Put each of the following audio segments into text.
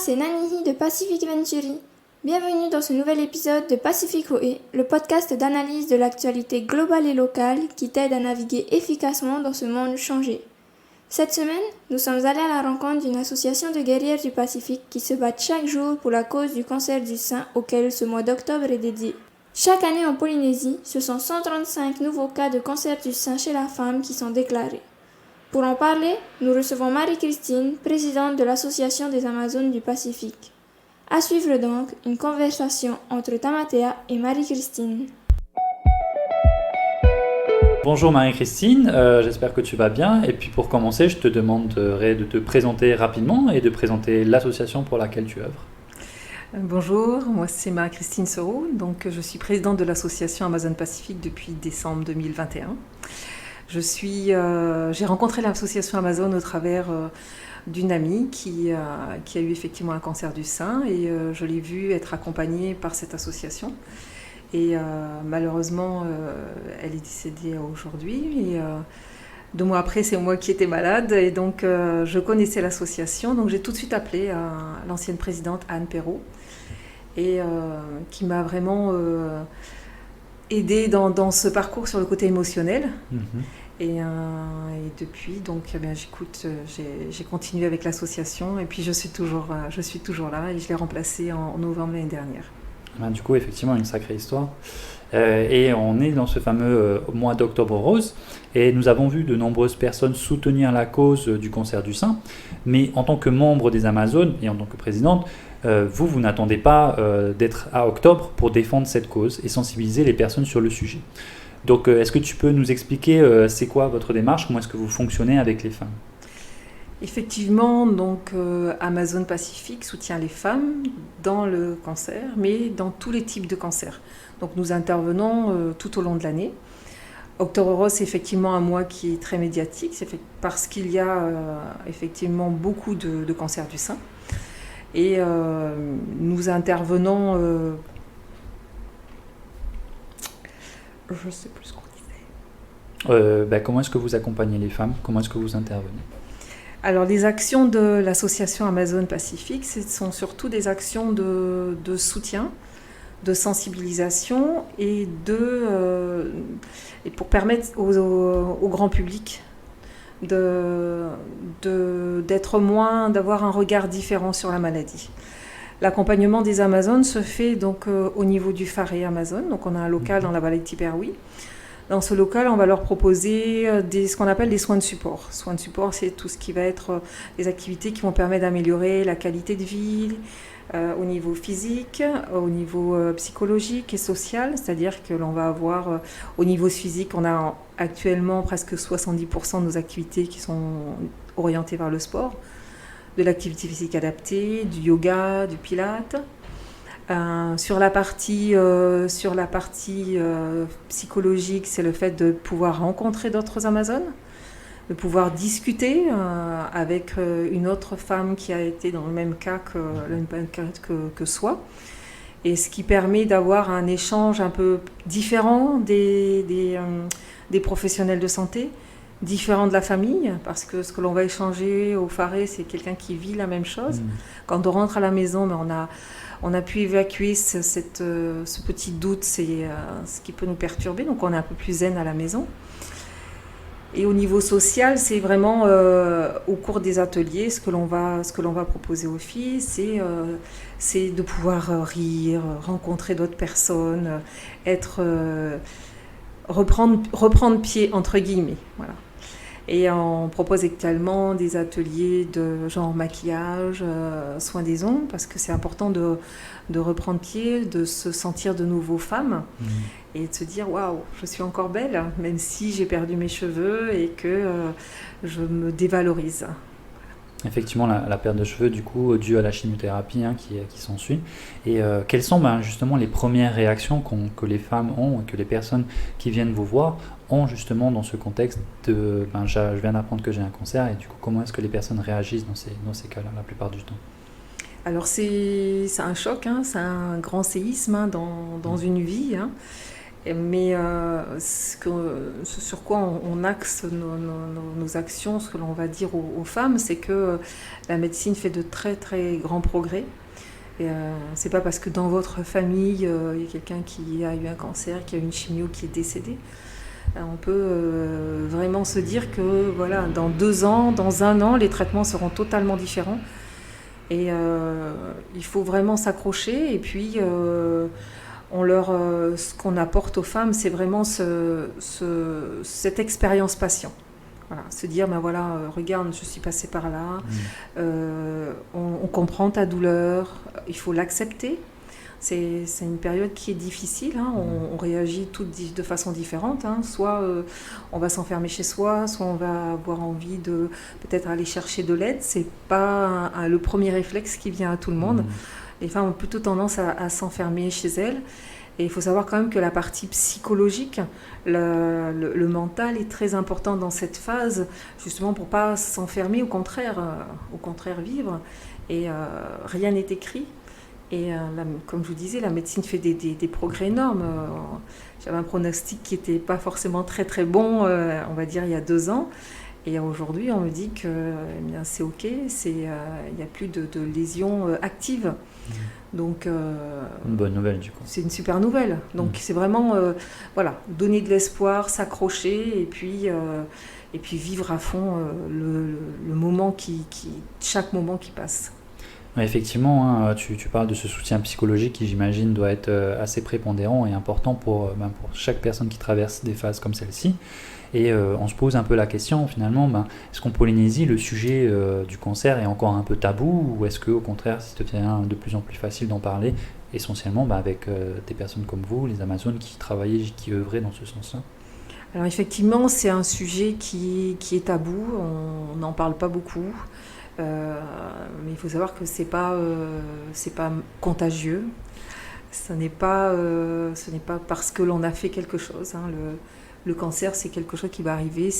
c'est Nanihi de Pacific Venturi. Bienvenue dans ce nouvel épisode de Pacificoe, le podcast d'analyse de l'actualité globale et locale qui t'aide à naviguer efficacement dans ce monde changé. Cette semaine, nous sommes allés à la rencontre d'une association de guerrières du Pacifique qui se battent chaque jour pour la cause du cancer du sein auquel ce mois d'octobre est dédié. Chaque année en Polynésie, ce sont 135 nouveaux cas de cancer du sein chez la femme qui sont déclarés. Pour en parler, nous recevons Marie-Christine, présidente de l'Association des Amazones du Pacifique. À suivre donc une conversation entre Tamatea et Marie-Christine. Bonjour Marie-Christine, j'espère que tu vas bien. Et puis pour commencer, je te demanderai de te présenter rapidement et de présenter l'association pour laquelle tu œuvres. Bonjour, moi c'est Marie-Christine Soro, donc je suis présidente de l'association Amazon Pacifique depuis décembre 2021. J'ai rencontré l'association Amazon au travers d'une amie qui a eu effectivement un cancer du sein et je l'ai vue être accompagnée par cette association. Et malheureusement, elle est décédée aujourd'hui. Et 2 mois après, c'est moi qui étais malade. Et donc, je connaissais l'association. Donc, j'ai tout de suite appelé l'ancienne présidente Anne Perrault. Et qui m'a vraiment aidée dans ce parcours sur le côté émotionnel. Et depuis, donc, j'ai continué avec l'association. Et puis, je suis toujours là. Et je l'ai remplacée en novembre l'année dernière. Du coup, effectivement, une sacrée histoire. Et on est dans ce fameux mois d'Octobre Rose. Et nous avons vu de nombreuses personnes soutenir la cause du cancer du sein. Mais en tant que membre des Amazones et en tant que présidente, vous n'attendez pas d'être à octobre pour défendre cette cause et sensibiliser les personnes sur le sujet. Donc, est-ce que tu peux nous expliquer c'est quoi votre démarche, comment est-ce que vous fonctionnez avec les femmes ? Effectivement, donc Amazon Pacifique soutient les femmes dans le cancer, mais dans tous les types de cancers. Donc nous intervenons tout au long de l'année. Octobre Rose, c'est effectivement un mois qui est très médiatique, parce qu'il y a effectivement beaucoup de cancers du sein. Et nous intervenons... je ne sais plus ce qu'on disait. Comment est-ce que vous accompagnez les femmes ? Comment est-ce que vous intervenez ? Alors, les actions de l'association Amazon Pacifique, ce sont surtout des actions de soutien, de sensibilisation et pour permettre au grand public d'avoir un regard différent sur la maladie. L'accompagnement des Amazones se fait donc au niveau du Faré Amazon. Donc, on a un local dans la vallée de Tiperui. Dans ce local, on va leur proposer ce qu'on appelle des soins de support. Soins de support, c'est tout ce qui va être des activités qui vont permettre d'améliorer la qualité de vie au niveau physique, au niveau psychologique et social. C'est-à-dire que l'on va avoir, au niveau physique, on a actuellement presque 70% de nos activités qui sont orientées vers le sport, de l'activité physique adaptée, du yoga, du pilates. Sur la partie psychologique, c'est le fait de pouvoir rencontrer d'autres Amazones, de pouvoir discuter avec une autre femme qui a été dans le même cas que soi, et ce qui permet d'avoir un échange un peu différent des professionnels de santé, différent de la famille, parce que ce que l'on va échanger au Faré, c'est quelqu'un qui vit la même chose. Quand on rentre à la maison, on a pu évacuer ce petit doute, c'est ce qui peut nous perturber, donc on est un peu plus zen à la maison. Et au niveau social, c'est vraiment au cours des ateliers, ce que l'on va proposer aux filles, c'est de pouvoir rire, rencontrer d'autres personnes, reprendre pied entre guillemets, voilà. Et on propose également des ateliers de genre maquillage, soins des ongles, parce que c'est important de reprendre pied, de se sentir de nouveau femme et de se dire waouh, je suis encore belle, même si j'ai perdu mes cheveux et que je me dévalorise. Effectivement, la perte de cheveux, du coup, due à la chimiothérapie qui s'ensuit. Et quelles sont justement les premières réactions que les femmes ont et que les personnes qui viennent vous voir ont justement dans ce contexte de je viens d'apprendre que j'ai un cancer, et du coup, comment est-ce que les personnes réagissent dans ces cas-là la plupart du temps ? Alors c'est un choc, c'est un grand séisme dans une vie. Mais ce sur quoi on axe nos actions, ce que l'on va dire aux femmes, c'est que la médecine fait de très très grands progrès. Et c'est pas parce que dans votre famille, il y a quelqu'un qui a eu un cancer, qui a eu une chimio, qui est décédé. On peut vraiment se dire que voilà, dans 2 ans, dans 1 an, les traitements seront totalement différents. Et il faut vraiment s'accrocher. Et puis, ce qu'on apporte aux femmes, c'est vraiment cette expérience patient. Voilà, se dire, ben voilà, regarde, je suis passée par là, on comprend ta douleur, il faut l'accepter. C'est une période qui est difficile, hein. On réagit toutes de façon différente, hein. Soit on va s'enfermer chez soi, soit on va avoir envie de peut-être aller chercher de l'aide. C'est pas le premier réflexe qui vient à tout le monde. Les femmes ont plutôt tendance à s'enfermer chez elles. Et il faut savoir quand même que la partie psychologique, le mental est très important dans cette phase, justement pour pas s'enfermer, au contraire vivre. Et rien n'est écrit. Et comme je vous disais, la médecine fait des progrès énormes. J'avais un pronostic qui n'était pas forcément très très bon, on va dire il y a 2 ans. Et aujourd'hui, on me dit que c'est OK, il n'y a plus de lésions actives. Donc, une bonne nouvelle du coup. C'est une super nouvelle. Donc c'est vraiment donner de l'espoir, s'accrocher et puis vivre à fond le moment chaque moment qui passe. Ouais, effectivement, hein, tu parles de ce soutien psychologique qui, j'imagine, doit être assez prépondérant et important pour chaque personne qui traverse des phases comme celle-ci. Et on se pose un peu la question, finalement, est-ce qu'en Polynésie, le sujet du cancer est encore un peu tabou, ou est-ce qu'au contraire, ça devient de plus en plus facile d'en parler, essentiellement avec des personnes comme vous, les Amazones, qui travaillaient, qui œuvraient dans ce sens-là? Alors effectivement, c'est un sujet qui est tabou, on n'en parle pas beaucoup. Mais il faut savoir que c'est pas contagieux. Ce n'est pas parce que l'on a fait quelque chose, hein. Le cancer, c'est quelque chose qui va arriver.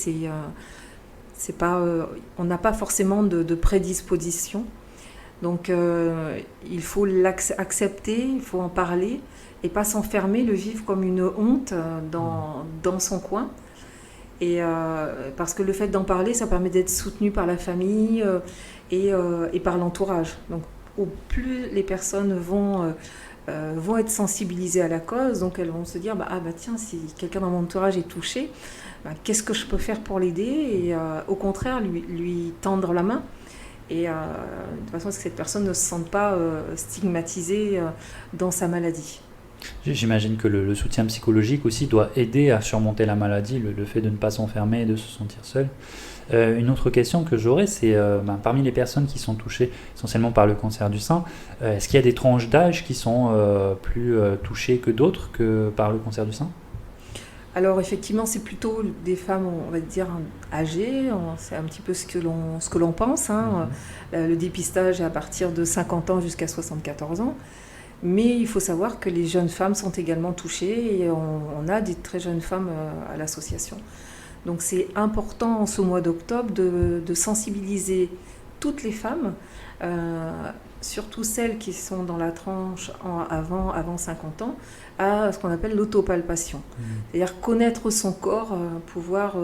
On n'a pas forcément de prédisposition. Donc il faut l'accepter, il faut en parler et pas s'enfermer, le vivre comme une honte dans son coin. Et parce que le fait d'en parler, ça permet d'être soutenu par la famille et par l'entourage. Donc, au plus les personnes vont être sensibilisées à la cause, donc elles vont se dire tiens, si quelqu'un dans mon entourage est touché, qu'est-ce que je peux faire pour l'aider, et au contraire lui tendre la main. Et de façon à ce que cette personne ne se sente pas stigmatisée dans sa maladie. J'imagine que le soutien psychologique aussi doit aider à surmonter la maladie, le fait de ne pas s'enfermer et de se sentir seul. Une autre question que j'aurais, c'est parmi les personnes qui sont touchées essentiellement par le cancer du sein, est-ce qu'il y a des tranches d'âge qui sont plus touchées que d'autres que par le cancer du sein? Alors effectivement, c'est plutôt des femmes, on va dire, âgées, c'est un petit peu ce que l'on pense, hein. Le dépistage est à partir de 50 ans jusqu'à 74 ans. Mais il faut savoir que les jeunes femmes sont également touchées et on a des très jeunes femmes à l'association. Donc c'est important en ce mois d'octobre de sensibiliser toutes les femmes, surtout celles qui sont dans la tranche avant 50 ans, à ce qu'on appelle l'autopalpation. C'est-à-dire connaître son corps, pouvoir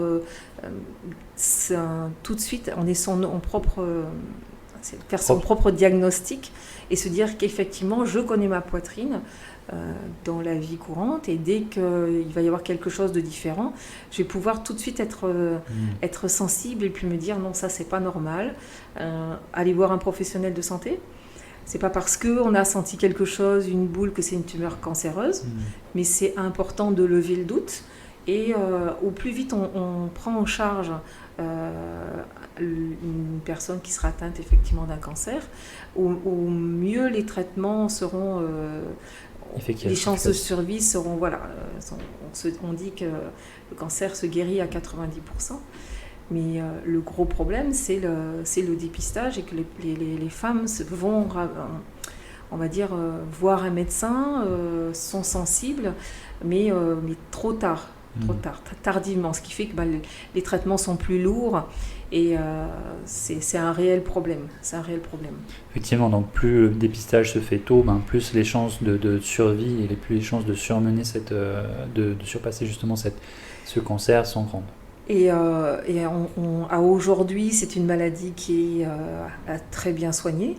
tout de suite, faire son propre diagnostic et se dire qu'effectivement, je connais ma poitrine dans la vie courante, et dès qu'il va y avoir quelque chose de différent, je vais pouvoir tout de suite être sensible et puis me dire non, ça c'est pas normal. Aller voir un professionnel de santé. C'est pas parce qu'on a senti quelque chose, une boule, que c'est une tumeur cancéreuse, mais c'est important de lever le doute. Et au plus vite on prend en charge une personne qui sera atteinte effectivement d'un cancer, au mieux les traitements seront, les chances de survie seront, on dit que le cancer se guérit à 90%, mais le gros problème c'est le dépistage, et que les femmes vont, on va dire, voir un médecin, sont sensibles, mais trop tard. trop tard, tardivement, ce qui fait que les traitements sont plus lourds et c'est un réel problème. Effectivement, donc plus le dépistage se fait tôt, plus les chances de survie et plus les chances de surmener de surpasser justement ce cancer sont grandes. Et à aujourd'hui, c'est une maladie qui est très bien soignée.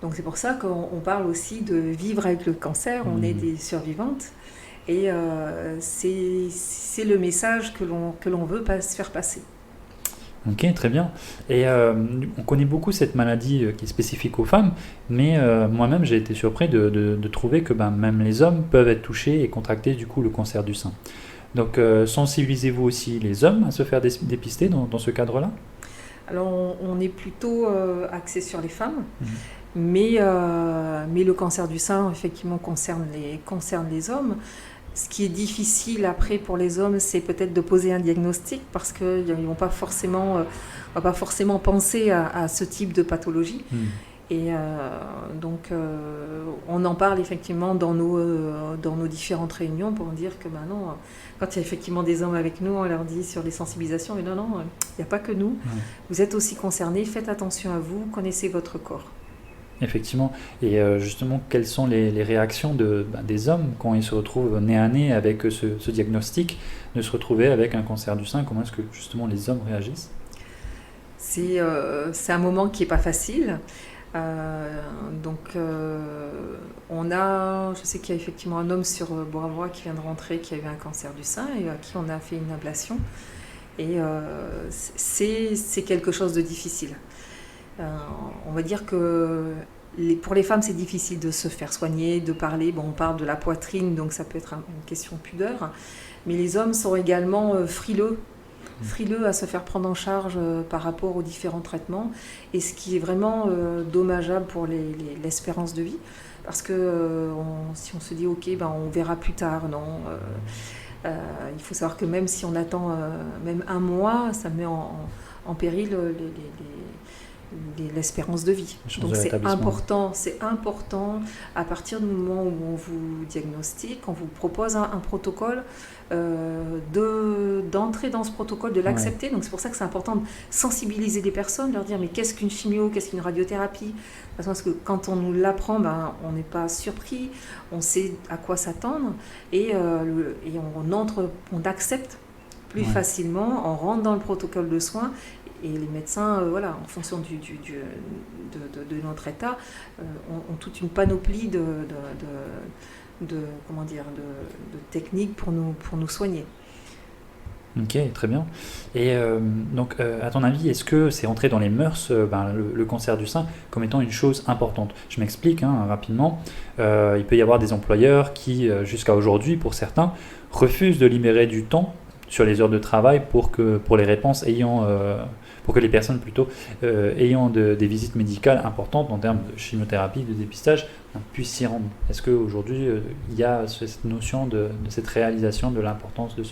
Donc c'est pour ça qu'on parle aussi de vivre avec le cancer. On est des survivantes. Et c'est le message que l'on veut faire passer. Ok, très bien. Et on connaît beaucoup cette maladie qui est spécifique aux femmes, mais moi-même j'ai été surpris de trouver que même les hommes peuvent être touchés et contracter du coup le cancer du sein. Donc sensibilisez-vous aussi les hommes à se faire dépister dans ce cadre-là ? Alors on est plutôt axé sur les femmes, mais le cancer du sein effectivement concerne les hommes. Ce qui est difficile après pour les hommes, c'est peut-être de poser un diagnostic parce qu'ils ne vont pas forcément penser à ce type de pathologie. Et donc, on en parle effectivement dans nos différentes réunions pour dire que non, quand il y a effectivement des hommes avec nous, on leur dit sur les sensibilisations, mais non, il n'y a pas que nous. Vous êtes aussi concernés, faites attention à vous, connaissez votre corps. Effectivement. Et justement, quelles sont les réactions des hommes quand ils se retrouvent nez à nez avec ce diagnostic, de se retrouver avec un cancer du sein? Comment est-ce que justement les hommes réagissent? C'est un moment qui n'est pas facile. Je sais qu'il y a effectivement un homme sur Bois-Voix qui vient de rentrer, qui a eu un cancer du sein et à qui on a fait une ablation. Et c'est quelque chose de difficile. On va dire que pour les femmes, c'est difficile de se faire soigner, de parler. Bon, on parle de la poitrine, donc ça peut être une question de pudeur. Mais les hommes sont également frileux à se faire prendre en charge par rapport aux différents traitements. Et ce qui est vraiment dommageable pour l'espérance de vie. Parce que si on se dit, OK, on verra plus tard, non. Il faut savoir que même si on attend même un mois, ça met en péril l'espérance de vie. Donc c'est important à partir du moment où on vous diagnostique, on vous propose un protocole, d'entrer dans ce protocole, de l'accepter. Donc c'est pour ça que c'est important de sensibiliser les personnes, leur dire mais qu'est-ce qu'une chimio, qu'est-ce qu'une radiothérapie, parce que quand on nous l'apprend, on n'est pas surpris, on sait à quoi s'attendre et on accepte plus facilement, on rentre dans le protocole de soins. Et les médecins, en fonction de notre état, ont toute une panoplie de techniques pour nous soigner. Ok, très bien. Et donc, à ton avis, est-ce que c'est entré dans les mœurs, le cancer du sein, comme étant une chose importante? Je m'explique rapidement. Il peut y avoir des employeurs qui, jusqu'à aujourd'hui, pour certains, refusent de libérer du temps sur les heures de travail pour les réponses pour que les personnes plutôt ayant des visites médicales importantes en termes de chimiothérapie, de dépistage, puissent s'y rendre. Est-ce qu'aujourd'hui, il y a cette notion de cette réalisation de l'importance de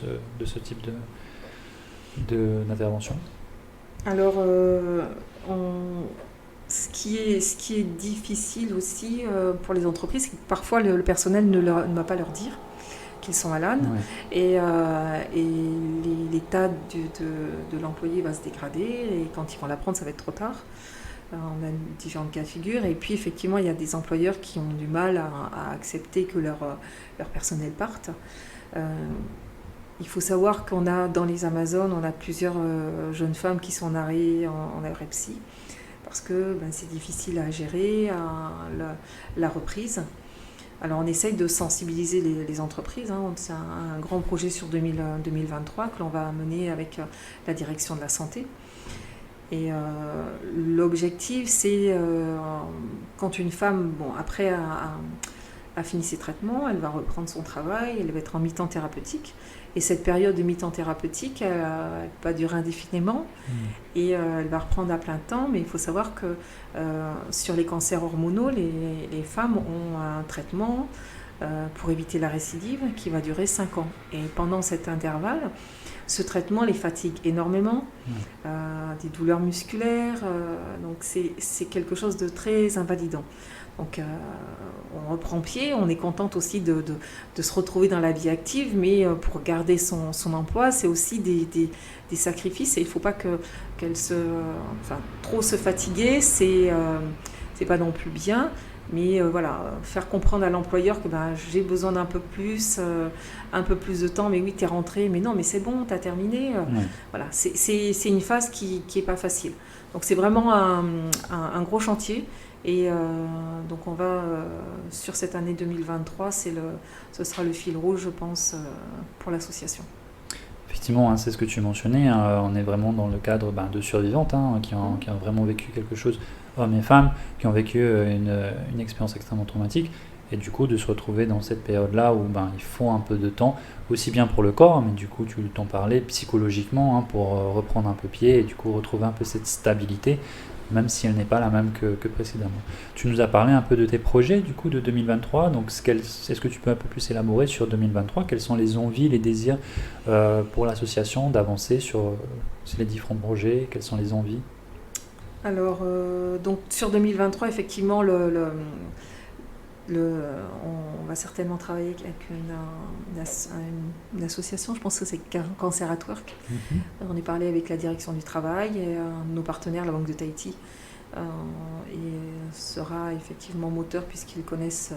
ce type d'intervention? Alors, ce qui est difficile aussi pour les entreprises, c'est que parfois le personnel ne va pas leur dire qu'ils sont malades et l'état de l'employé va se dégrader et quand ils vont l'apprendre, ça va être trop tard. On a différents cas de figure et puis effectivement, il y a des employeurs qui ont du mal à accepter que leur personnel parte. Il faut savoir qu'on a dans les Amazones, on a plusieurs jeunes femmes qui sont en arrêt en psy parce que c'est difficile à gérer la reprise. Alors on essaye de sensibiliser les entreprises, c'est un grand projet sur 2023 que l'on va mener avec la direction de la santé. Et l'objectif c'est quand une femme, après a fini ses traitements, elle va reprendre son travail, elle va être en mi-temps thérapeutique. Et cette période de mi-temps thérapeutique, elle ne va pas durer indéfiniment et elle va reprendre à plein temps. Mais il faut savoir que sur les cancers hormonaux, les femmes ont un traitement pour éviter la récidive qui va durer 5 ans. Et pendant cet intervalle, ce traitement les fatigue énormément, des douleurs musculaires, donc c'est quelque chose de très invalidant. Donc on reprend pied, on est contente aussi de se retrouver dans la vie active, mais pour garder son emploi, c'est aussi des sacrifices et il ne faut pas trop se fatiguer, c'est pas non plus bien. Mais faire comprendre à l'employeur que j'ai besoin d'un peu plus, un peu plus de temps, mais oui, t'es rentré, mais non, mais c'est bon, t'as terminé. Voilà, c'est une phase qui est pas facile. Donc c'est vraiment un gros chantier. Et donc on va, sur cette année 2023, ce sera le fil rouge, je pense, pour l'association. Effectivement, c'est ce que tu mentionnais, on est vraiment dans le cadre de survivantes qui ont vraiment vécu quelque chose, hommes et femmes, qui ont vécu une expérience extrêmement traumatique, et du coup de se retrouver dans cette période-là où il faut un peu de temps, aussi bien pour le corps, mais du coup tu t'en parlais psychologiquement, pour reprendre un peu pied et du coup retrouver un peu cette stabilité, même si elle n'est pas la même que précédemment. Tu nous as parlé un peu de tes projets du coup de 2023, donc est-ce que tu peux un peu plus élaborer sur 2023, quelles sont les envies, les désirs pour l'association d'avancer sur les différents projets, quelles sont les envies? Alors, donc sur 2023, effectivement, on va certainement travailler avec une association, je pense que c'est Cancer at Work. On est parlé avec la direction du travail et nos partenaires, la Banque de Tahiti, et sera effectivement moteur puisqu'ils connaissent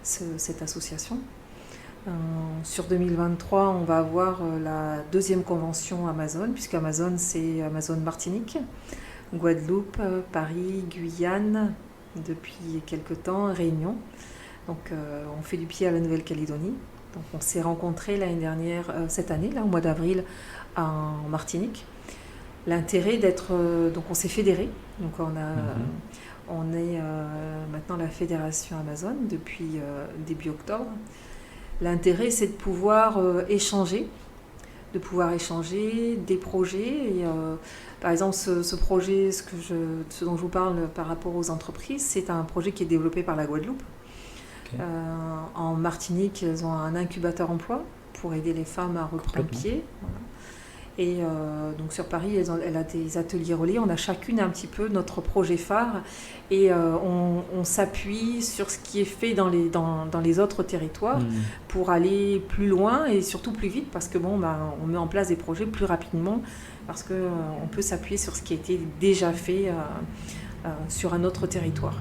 cette association. Sur 2023, on va avoir la 2e convention Amazon, puisque Amazon, c'est Amazon Martinique, Guadeloupe, Paris, Guyane, depuis quelques temps, Réunion. Donc on fait du pied à la Nouvelle-Calédonie. Donc on s'est rencontrés l'année dernière, cette année, là, au mois d'avril, en Martinique. L'intérêt d'être... donc on s'est fédérés. Donc on est maintenant la fédération Amazon depuis début octobre. L'intérêt, c'est de pouvoir échanger des projets. Et, par exemple, ce projet, ce dont je vous parle par rapport aux entreprises, c'est un projet qui est développé par la Guadeloupe. Okay. En Martinique, elles ont un incubateur emploi pour aider les femmes à reprendre pied. Voilà. Et donc sur Paris, elle a des ateliers relais. On a chacune un petit peu notre projet phare et on s'appuie sur ce qui est fait dans les autres territoires pour aller plus loin et surtout plus vite parce que on met en place des projets plus rapidement parce qu'on peut s'appuyer sur ce qui a été déjà fait sur un autre territoire.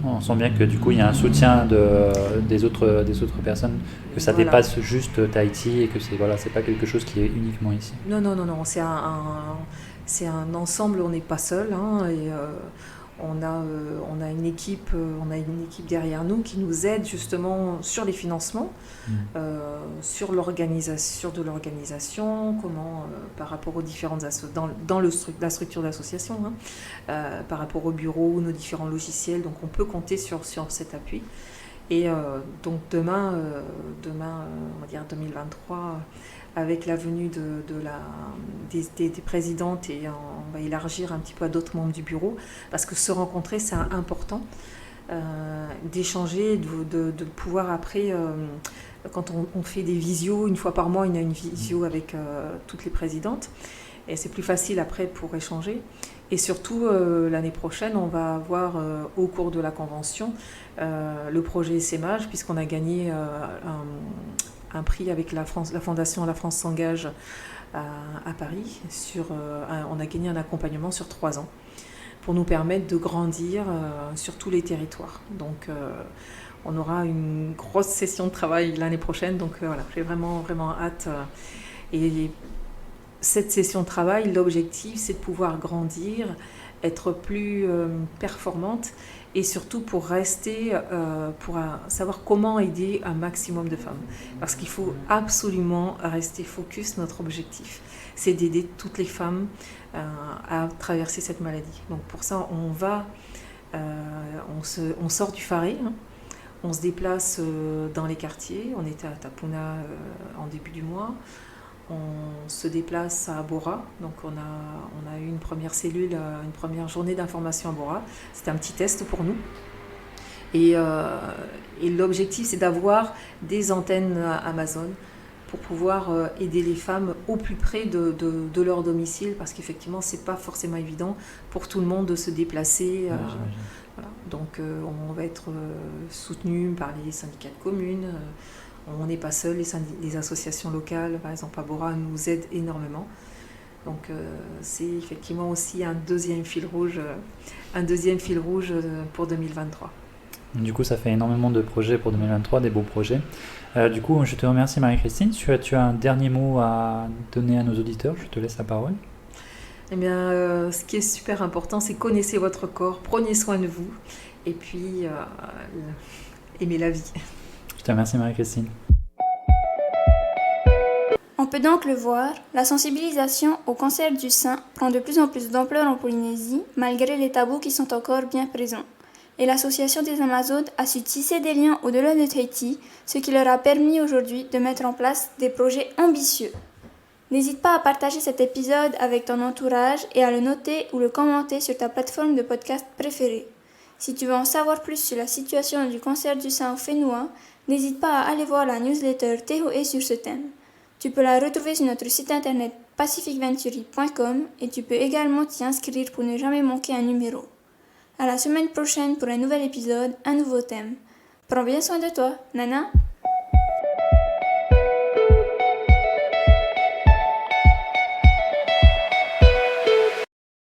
On sent bien que du coup il y a un soutien des autres personnes, que ça dépasse juste Tahiti et que c'est pas quelque chose qui est uniquement ici. Non, c'est un ensemble, on n'est pas seul et on a une équipe derrière nous qui nous aide justement sur les financements, sur de l'organisation, comment par rapport aux différentes dans la structure d'association, par rapport au bureau, nos différents logiciels, donc on peut compter sur cet appui. Et donc demain, on va dire 2023, avec la venue des présidentes, et on va élargir un petit peu à d'autres membres du bureau, parce que se rencontrer, c'est important, d'échanger, de pouvoir après, quand on fait des visios, une fois par mois, il y a une visio avec toutes les présidentes, et c'est plus facile après pour échanger. Et surtout, l'année prochaine, on va avoir au cours de la convention le projet SMAGE, puisqu'on a gagné un prix avec la fondation La France s'engage à Paris. On a gagné un accompagnement sur 3 ans pour nous permettre de grandir sur tous les territoires. Donc, on aura une grosse session de travail l'année prochaine. Donc, voilà, j'ai vraiment, vraiment hâte. Et cette session de travail, l'objectif, c'est de pouvoir grandir, être plus performante et surtout pour rester, pour savoir comment aider un maximum de femmes. Parce qu'il faut absolument rester focus. Notre objectif, c'est d'aider toutes les femmes à traverser cette maladie. Donc pour ça, on sort du Faré, on se déplace dans les quartiers. On était à Tapuna en début du mois. On se déplace à Bora, donc on a eu une première cellule, une première journée d'information à Bora. C'était un petit test pour nous. Et l'objectif, c'est d'avoir des antennes Amazon pour pouvoir aider les femmes au plus près de leur domicile, parce qu'effectivement, c'est pas forcément évident pour tout le monde de se déplacer. Voilà. Donc, on va être soutenu par les syndicats de communes. On n'est pas seul, les associations locales, par exemple Abora, nous aident énormément. Donc, c'est effectivement aussi un deuxième fil rouge pour 2023. Du coup, ça fait énormément de projets pour 2023, des beaux projets. Du coup, je te remercie Marie-Christine. Tu as un dernier mot à donner à nos auditeurs? Je te laisse la parole. Eh bien, ce qui est super important, c'est connaissez votre corps, prenez soin de vous, et puis aimez la vie. Je te remercie Marie-Christine. On peut donc le voir, la sensibilisation au cancer du sein prend de plus en plus d'ampleur en Polynésie, malgré les tabous qui sont encore bien présents. Et l'association des Amazones a su tisser des liens au-delà de Tahiti, ce qui leur a permis aujourd'hui de mettre en place des projets ambitieux. N'hésite pas à partager cet épisode avec ton entourage et à le noter ou le commenter sur ta plateforme de podcast préférée. Si tu veux en savoir plus sur la situation du cancer du sein au Whenua, n'hésite pas à aller voir la newsletter Tehoe sur ce thème. Tu peux la retrouver sur notre site internet pacificventuri.com et tu peux également t'y inscrire pour ne jamais manquer un numéro. À la semaine prochaine pour un nouvel épisode, un nouveau thème. Prends bien soin de toi, Nana!